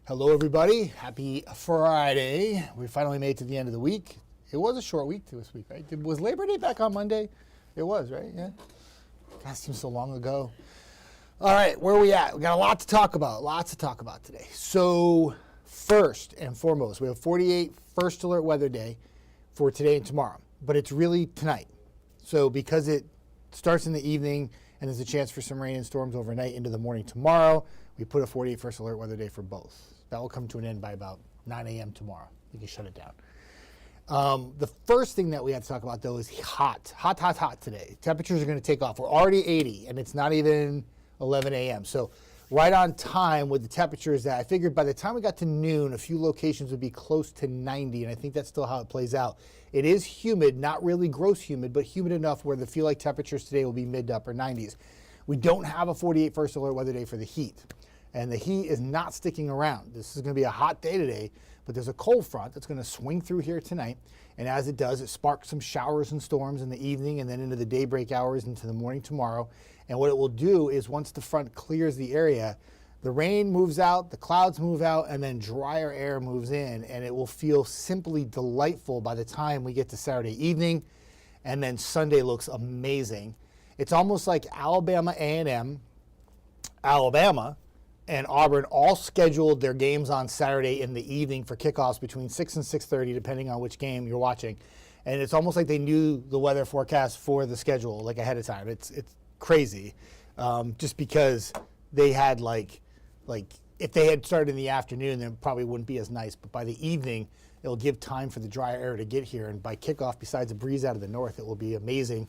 Hello, everybody. Happy Friday. We finally made it to the end of the week. It was a short week this week, right? Was Labor Day back on Monday? It was, right? Yeah. God, seems so long ago. All right, where are we at? We got a lot to talk about. Lots to talk about today. So first and foremost, we have 48 first alert weather day for today and tomorrow, but it's really tonight. So because it starts in the evening and there's a chance for some rain and storms overnight into the morning tomorrow, we put a 48 first alert weather day for both. That will come to an end by about 9 a.m. tomorrow. You can shut it down. The first thing that we have to talk about, though, is hot today. Temperatures are going to take off. We're already 80, and it's not even 11 a.m. So right on time with the temperatures that I figured by the time we got to noon, a few locations would be close to 90, and I think that's still how it plays out. It is humid, not really gross humid, but humid enough where the feel-like temperatures today will be mid to upper 90s. We don't have a 48 first alert weather day for the heat. And the heat is not sticking around. This is going to be a hot day today, but there's a cold front that's going to swing through here tonight. And as it does, it sparks some showers and storms in the evening and then into the daybreak hours into the morning tomorrow. And what it will do is once the front clears the area, the rain moves out, the clouds move out, and then drier air moves in. And it will feel simply delightful by the time we get to Saturday evening. And then Sunday looks amazing. It's almost like Alabama A&M, Alabama, and Auburn all scheduled their games on Saturday in the evening for kickoffs between 6 and 6:30, depending on which game you're watching. And it's almost like they knew the weather forecast for the schedule like ahead of time. It's crazy, just because they had like if they had started in the afternoon, then it probably wouldn't be as nice. But by the evening, it'll give time for the drier air to get here. And by kickoff, besides a breeze out of the north, it will be amazing.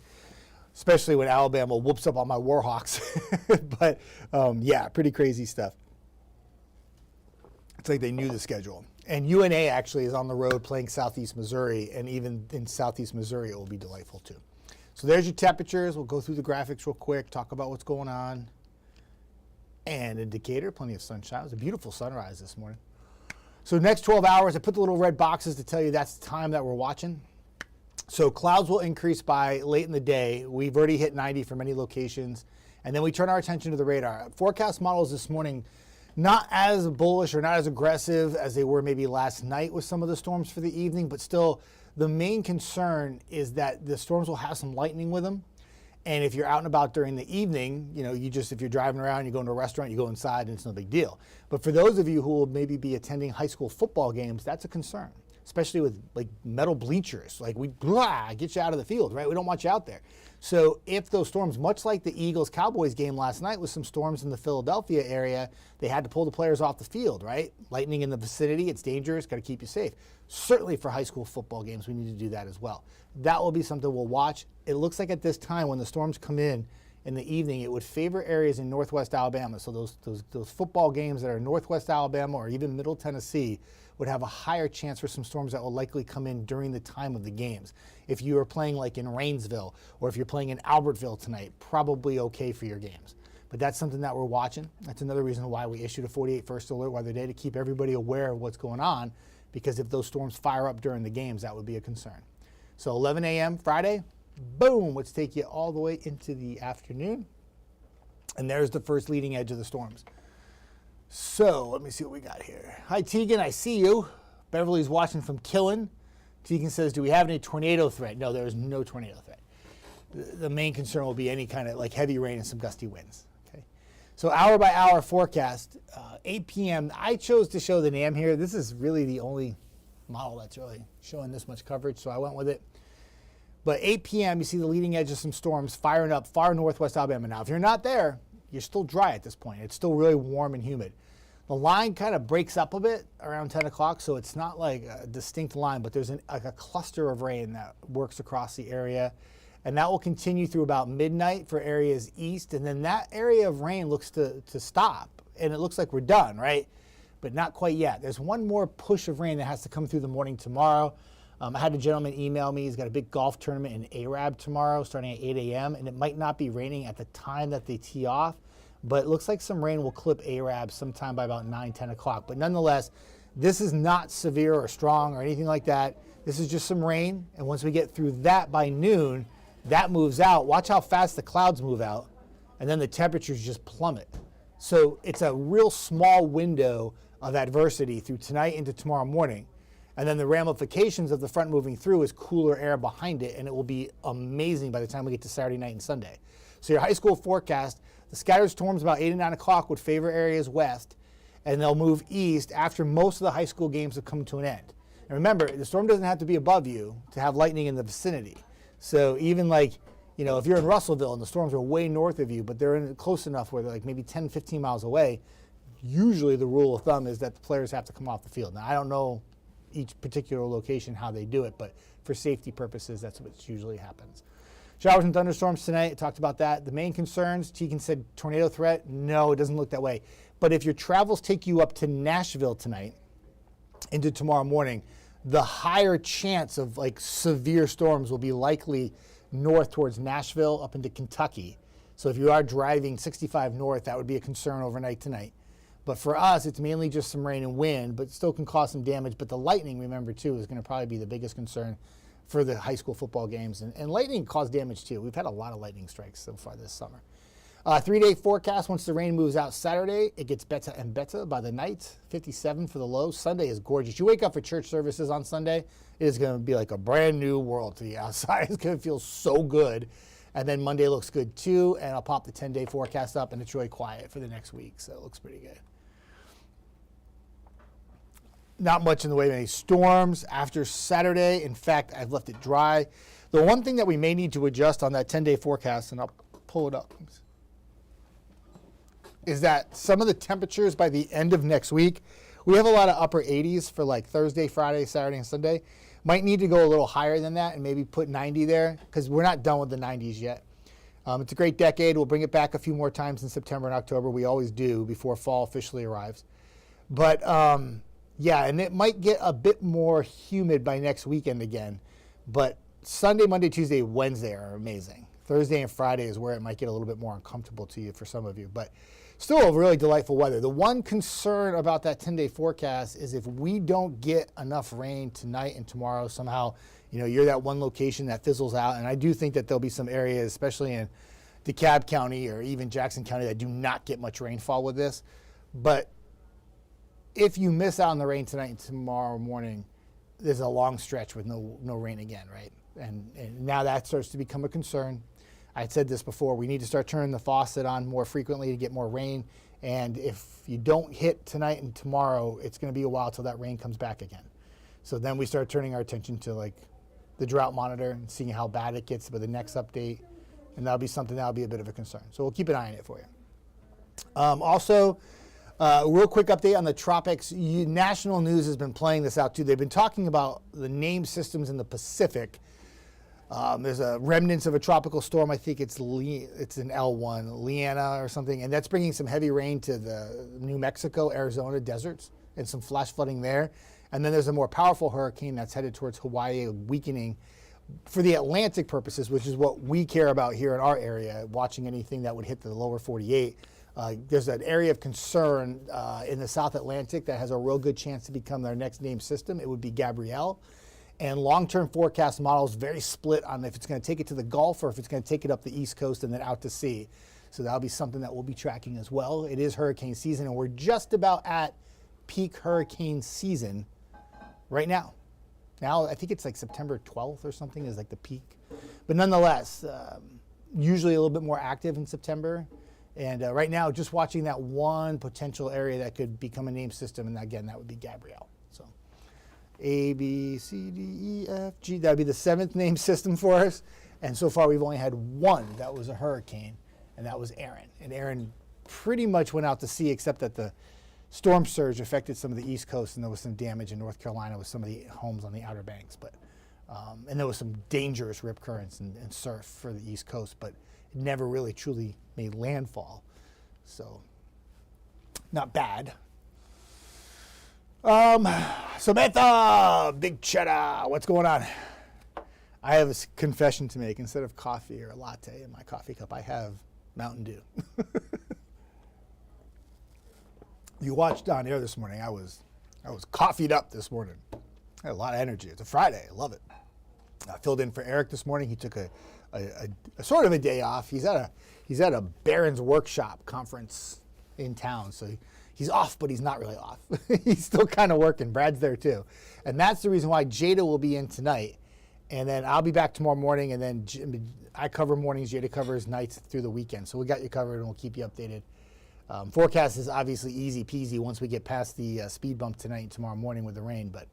Especially when Alabama whoops up on my Warhawks. But, yeah, pretty crazy stuff. It's like they knew the schedule. And UNA actually is on the road playing Southeast Missouri, and even in Southeast Missouri, it will be delightful too. So there's your temperatures. We'll go through the graphics real quick, talk about what's going on. And indicator, plenty of sunshine. It was a beautiful sunrise this morning. So next 12 hours, I put the little red boxes to tell you that's the time that we're watching. So clouds will increase by late in the day. We've already hit 90 for many locations. And then we turn our attention to the radar. Forecast models this morning, not as bullish or not as aggressive as they were maybe last night with some of the storms for the evening, but still the main concern is that the storms will have some lightning with them. And if you're out and about during the evening, you know, if you're driving around, you go into a restaurant, you go inside and it's no big deal. But for those of you who will maybe be attending high school football games, that's a concern. Especially with like metal bleachers, like get you out of the field, right? We don't want you out there. So if those storms, much like the Eagles-Cowboys game last night with some storms in the Philadelphia area, they had to pull the players off the field, right? Lightning in the vicinity, it's dangerous, got to keep you safe. Certainly for high school football games, we need to do that as well. That will be something we'll watch. It looks like at this time when the storms come in the evening, it would favor areas in northwest Alabama. So those football games that are northwest Alabama or even middle Tennessee would have a higher chance for some storms that will likely come in during the time of the games. If you are playing like in Rainsville or if you're playing in Albertville tonight, probably okay for your games. But that's something that we're watching. That's another reason why we issued a 48 first alert weather day to keep everybody aware of what's going on, because if those storms fire up during the games, that would be a concern. So 11 a.m. Friday, boom, let's take you all the way into the afternoon. And there's the first leading edge of the storms. So let me see what we got here. Hi, Tegan, I see you. Beverly's watching from Killen. Tegan says, do we have any tornado threat? No, there is no tornado threat. The main concern will be any kind of like heavy rain and some gusty winds. Okay. So hour by hour forecast, 8 p.m. I chose to show the NAM here. This is really the only model that's really showing this much coverage, so I went with it. But 8 p.m., you see the leading edge of some storms firing up far northwest Alabama. Now, if you're not there, you're still dry at this point. It's still really warm and humid. The line kind of breaks up a bit around 10 o'clock, so it's not like a distinct line, but there's a cluster of rain that works across the area. And that will continue through about midnight for areas east. And then that area of rain looks to stop. And it looks like we're done, right? But not quite yet. There's one more push of rain that has to come through the morning tomorrow. I had a gentleman email me. He's got a big golf tournament in Arab tomorrow starting at 8 a.m. And it might not be raining at the time that they tee off, but it looks like some rain will clip Arab sometime by about 9, 10 o'clock. But nonetheless, this is not severe or strong or anything like that. This is just some rain. And once we get through that by noon, that moves out. Watch how fast the clouds move out. And then the temperatures just plummet. So it's a real small window of adversity through tonight into tomorrow morning. And then the ramifications of the front moving through is cooler air behind it, and it will be amazing by the time we get to Saturday night and Sunday. So your high school forecast, the scattered storms about 8 and 9 o'clock would favor areas west, and they'll move east after most of the high school games have come to an end. And remember, the storm doesn't have to be above you to have lightning in the vicinity. So even like, if you're in Russellville and the storms are way north of you, but they're close enough where they're like maybe 10, 15 miles away, usually the rule of thumb is that the players have to come off the field. Now, I don't know each particular location how they do it, but for safety purposes, that's what usually happens. Showers and thunderstorms tonight, I talked about that. The main concerns, Tegan said tornado threat. No, it doesn't look that way. But if your travels take you up to Nashville tonight into tomorrow morning, the higher chance of like severe storms will be likely north towards Nashville up into Kentucky. So if you are driving 65 north, that would be a concern overnight tonight. But for us, it's mainly just some rain and wind, but still can cause some damage. But the lightning, remember, too, is going to probably be the biggest concern for the high school football games. And lightning caused damage, too. We've had a lot of lightning strikes so far this summer. 3-day forecast, once the rain moves out Saturday, it gets better and better by the night. 57 for the low. Sunday is gorgeous. You wake up for church services on Sunday, it is going to be like a brand new world to the outside. It's going to feel so good. And then Monday looks good, too. And I'll pop the 10-day forecast up, and it's really quiet for the next week. So it looks pretty good. Not much in the way of any storms after Saturday. In fact, I've left it dry. The one thing that we may need to adjust on that 10-day forecast, and I'll pull it up, is that some of the temperatures by the end of next week, we have a lot of upper 80s for like Thursday, Friday, Saturday, and Sunday. Might need to go a little higher than that and maybe put 90 there because we're not done with the 90s yet. It's a great decade. We'll bring it back a few more times in September and October. We always do before fall officially arrives. But yeah, and it might get a bit more humid by next weekend again. But Sunday, Monday, Tuesday, Wednesday are amazing. Thursday and Friday is where it might get a little bit more uncomfortable to you for some of you. But still really delightful weather. The one concern about that 10-day forecast is if we don't get enough rain tonight and tomorrow, somehow, you're that one location that fizzles out. And I do think that there'll be some areas, especially in DeKalb County or even Jackson County, that do not get much rainfall with this. But if you miss out on the rain tonight and tomorrow morning, there's a long stretch with no rain again, right? And now that starts to become a concern. I had said this before, we need to start turning the faucet on more frequently to get more rain. And if you don't hit tonight and tomorrow, it's going to be a while till that rain comes back again. So then we start turning our attention to like the drought monitor and seeing how bad it gets by the next update. And that'll be something that'll be a bit of a concern. So we'll keep an eye on it for you. Also, real quick update on the tropics. National news has been playing this out too. They've been talking about the named systems in the Pacific. There's a remnants of a tropical storm. I think it's an L1, Leanna or something, and that's bringing some heavy rain to the New Mexico, Arizona deserts and some flash flooding there. And then there's a more powerful hurricane that's headed towards Hawaii, weakening for the Atlantic purposes, which is what we care about here in our area, watching anything that would hit the lower 48. There's an area of concern in the South Atlantic that has a real good chance to become their next named system. It would be Gabrielle. And long-term forecast models very split on if it's going to take it to the Gulf or if it's going to take it up the East Coast and then out to sea. So that'll be something that we'll be tracking as well. It is hurricane season, and we're just about at peak hurricane season right now. Now, I think it's like September 12th or something is like the peak. But nonetheless, usually a little bit more active in September. And right now, just watching that one potential area that could become a named system, and again, that would be Gabrielle. So A, B, C, D, E, F, G. That would be the 7th named system for us. And so far, we've only had one that was a hurricane, and that was Aaron. And Aaron pretty much went out to sea, except that the storm surge affected some of the East Coast, and there was some damage in North Carolina with some of the homes on the Outer Banks. But and there was some dangerous rip currents and surf for the East Coast, but it never really truly made landfall. So not bad. Samantha, Big Cheddar, what's going on? I have a confession to make. Instead of coffee or a latte in my coffee cup, I have Mountain Dew. You watched on air this morning. I was coffeeed up this morning. I had a lot of energy. It's a Friday. I love it. I filled in for Eric this morning. He took a sort of a day off. He's at a Barron's Workshop conference in town. So he's off, but he's not really off. He's still kind of working. Brad's there too. And that's the reason why Jada will be in tonight. And then I'll be back tomorrow morning, and then I cover mornings, Jada covers nights through the weekend. So we got you covered, and we'll keep you updated. Forecast is obviously easy peasy once we get past the speed bump tonight and tomorrow morning with the rain. But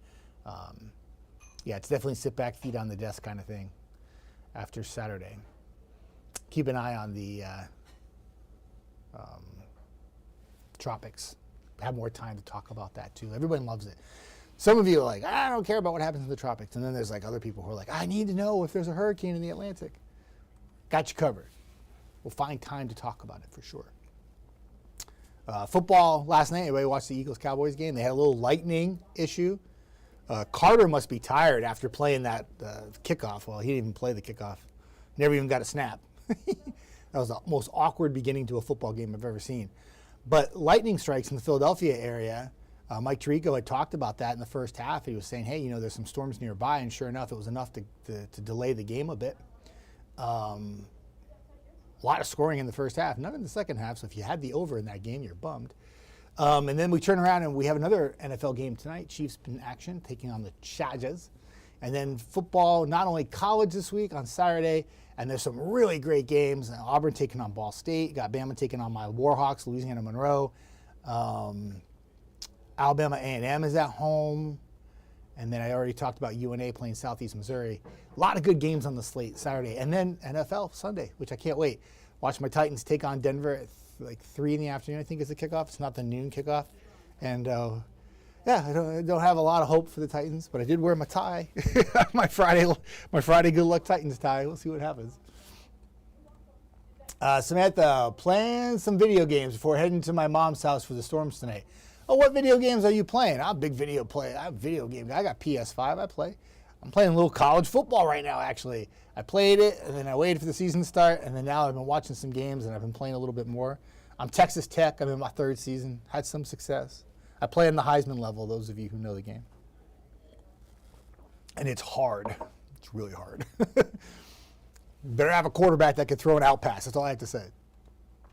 yeah, it's definitely sit back, feet on the desk kind of thing after Saturday. Keep an eye on the tropics. Have more time to talk about that too. Everyone loves it. Some of you are like, I don't care about what happens in the tropics. And then there's like other people who are like, I need to know if there's a hurricane in the Atlantic. Got you covered. We'll find time to talk about it for sure. Football last night, everybody watched the Eagles-Cowboys game. They had a little lightning issue. Carter must be tired after playing that kickoff. Well, he didn't even play the kickoff. Never even got a snap. That was the most awkward beginning to a football game I've ever seen. But lightning strikes in the Philadelphia area. Mike Tirico had talked about that in the first half. He was saying, hey, there's some storms nearby, and sure enough, it was enough to delay the game a bit. A lot of scoring in the first half, none in the second half, so if you had the over in that game, you're bummed. And then we turn around and we have another NFL game tonight, Chiefs in action, taking on the Chargers. And then football, not only college this week on Saturday, and there's some really great games. Auburn taking on Ball State, you got Bama taking on my Warhawks, Louisiana Monroe. Alabama A&M is at home. And then I already talked about UNA playing Southeast Missouri. A lot of good games on the slate Saturday. And then NFL Sunday, which I can't wait. Watch my Titans take on Denver at like 3 in the afternoon, I think is the kickoff. It's not the noon kickoff. And yeah, I don't have a lot of hope for the Titans, but I did wear my tie, my Friday Good Luck Titans tie. We'll see what happens. Samantha, playing some video games before heading to my mom's house for the storms tonight. Oh, what video games are you playing? I'm a big video player. I'm a video game guy. I got PS5. I play. I'm playing a little college football right now, actually. I played it, and then I waited for the season to start, and then now I've been watching some games, and I've been playing a little bit more. I'm Texas Tech. I'm in my 3rd season. Had some success. I play on the Heisman level, those of you who know the game. And it's hard. It's really hard. Better have a quarterback that can throw an out pass. That's all I have to say.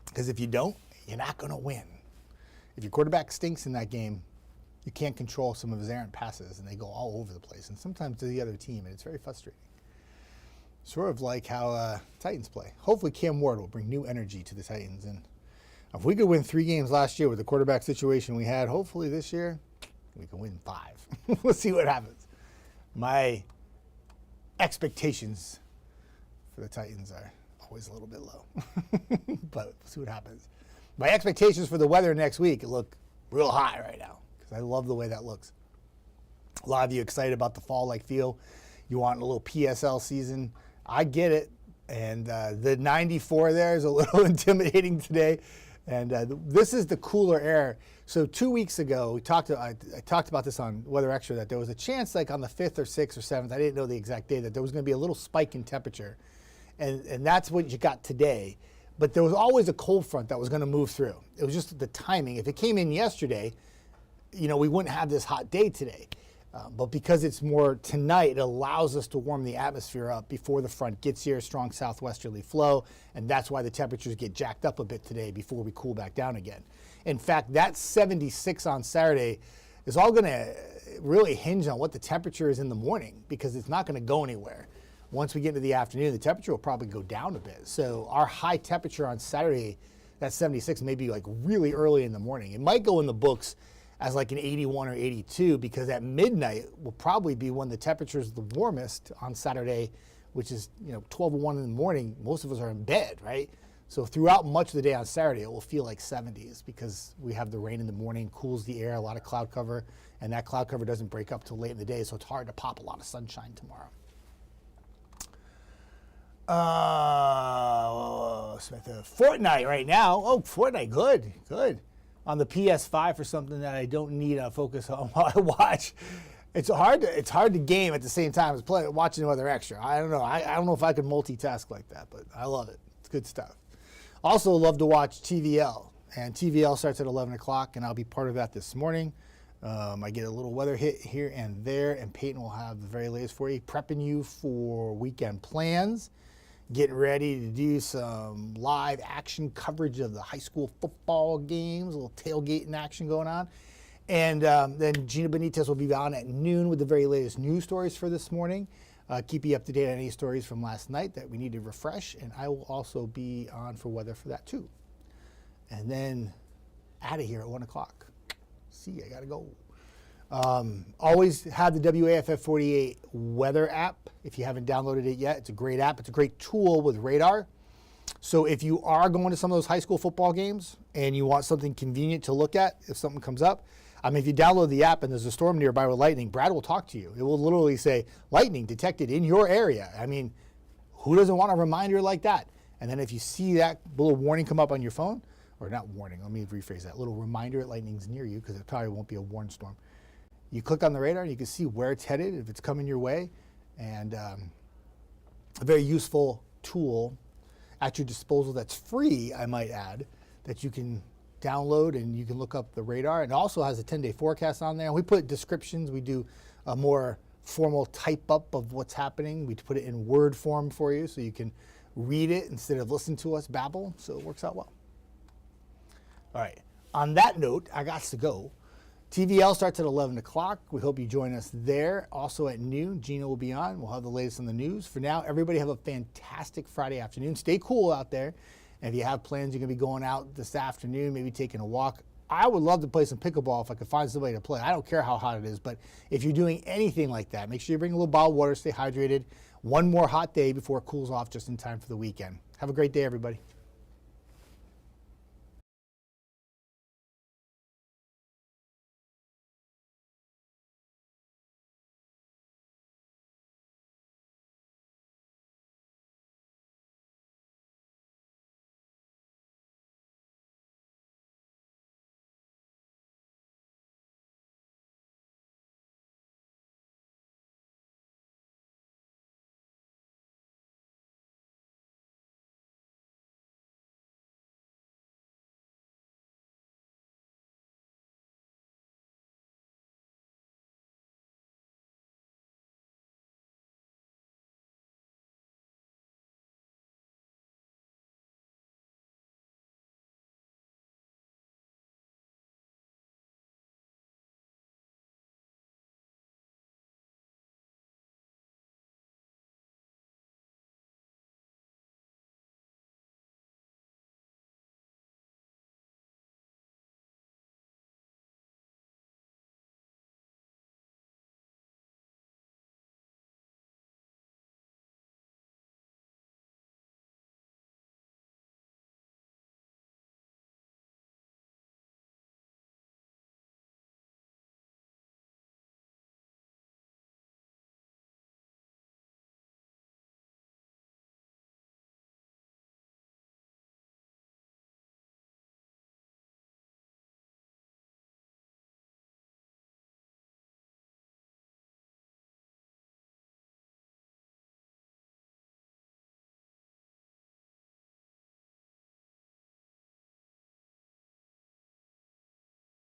Because if you don't, you're not going to win. If your quarterback stinks in that game, you can't control some of his errant passes, and they go all over the place, and sometimes to the other team, and it's very frustrating. Sort of like how Titans play. Hopefully Cam Ward will bring new energy to the Titans, and if we could win 3 games last year with the quarterback situation we had, hopefully this year we can win 5. We'll see what happens. My expectations for the Titans are always a little bit low, but we'll see what happens. My expectations for the weather next week look real high right now because I love the way that looks. A lot of you excited about the fall-like feel. You want a little PSL season. I get it. And the 94 there is a little intimidating today. And this is the cooler air. So 2 weeks ago, I talked about this on Weather Extra, that there was a chance like on the 5th or 6th or 7th, I didn't know the exact day, that there was going to be a little spike in temperature. And that's what you got today. But there was always a cold front that was going to move through. It was just the timing. If it came in yesterday, we wouldn't have this hot day today. But because it's more tonight, it allows us to warm the atmosphere up before the front gets here, strong southwesterly flow, and that's why the temperatures get jacked up a bit today before we cool back down again. In fact, that 76 on Saturday is all going to really hinge on what the temperature is in the morning, because it's not going to go anywhere. Once we get into the afternoon, the temperature will probably go down a bit. So our high temperature on Saturday, that 76, may be like really early in the morning. It might go in the books as like an 81 or 82, because at midnight will probably be when the temperature is the warmest on Saturday, which is 12 or 1 in the morning. Most of us are in bed, right? So throughout much of the day on Saturday, it will feel like 70s because we have the rain in the morning, cools the air, a lot of cloud cover, and that cloud cover doesn't break up till late in the day, so it's hard to pop a lot of sunshine tomorrow. Fortnite right now. Oh, Fortnite, good. On the PS5 for something that I don't need to focus on while I watch. It's hard to game at the same time as watching Weather Extra. I don't know. I don't know if I could multitask like that, but I love it. It's good stuff. Also love to watch TVL, and TVL starts at 11 o'clock, and I'll be part of that this morning. I get a little weather hit here and there, and Peyton will have the very latest for you, prepping you for weekend plans. getting ready to do some live action coverage of the high school football games, a little tailgating action going on. And then Gina Benitez will be on at noon with the very latest news stories for this morning. Keep you up to date on any stories from last night that we need to refresh. And I will also be on for weather for that too. And then out of here at 1 o'clock. See, I got to go. Always have the WAFF 48 weather app. If you haven't downloaded it yet, it's a great app. It's a great tool with radar. So if you are going to some of those high school football games and you want something convenient to look at if something comes up, if you download the app and there's a storm nearby with lightning, Brad will talk to you. It will literally say, lightning detected in your area. Who doesn't want a reminder like that? And then if you see that little warning come up on your phone, or not warning, let me rephrase that, little reminder that lightning's near you, because it probably won't be a warned storm. You click on the radar and you can see where it's headed, if it's coming your way, and a very useful tool at your disposal that's free, I might add, that you can download and you can look up the radar. And it also has a 10-day forecast on there. We put descriptions. We do a more formal type up of what's happening. We put it in word form for you so you can read it instead of listen to us babble. So it works out well. All right. On that note, I got to go. TVL starts at 11 o'clock. We hope you join us there. Also at noon, Gina will be on. We'll have the latest on the news. For now, everybody have a fantastic Friday afternoon. Stay cool out there. And if you have plans, you're going to be going out this afternoon, maybe taking a walk. I would love to play some pickleball if I could find somebody to play. I don't care how hot it is, but if you're doing anything like that, make sure you bring a little bottle of water, stay hydrated. One more hot day before it cools off just in time for the weekend. Have a great day, everybody.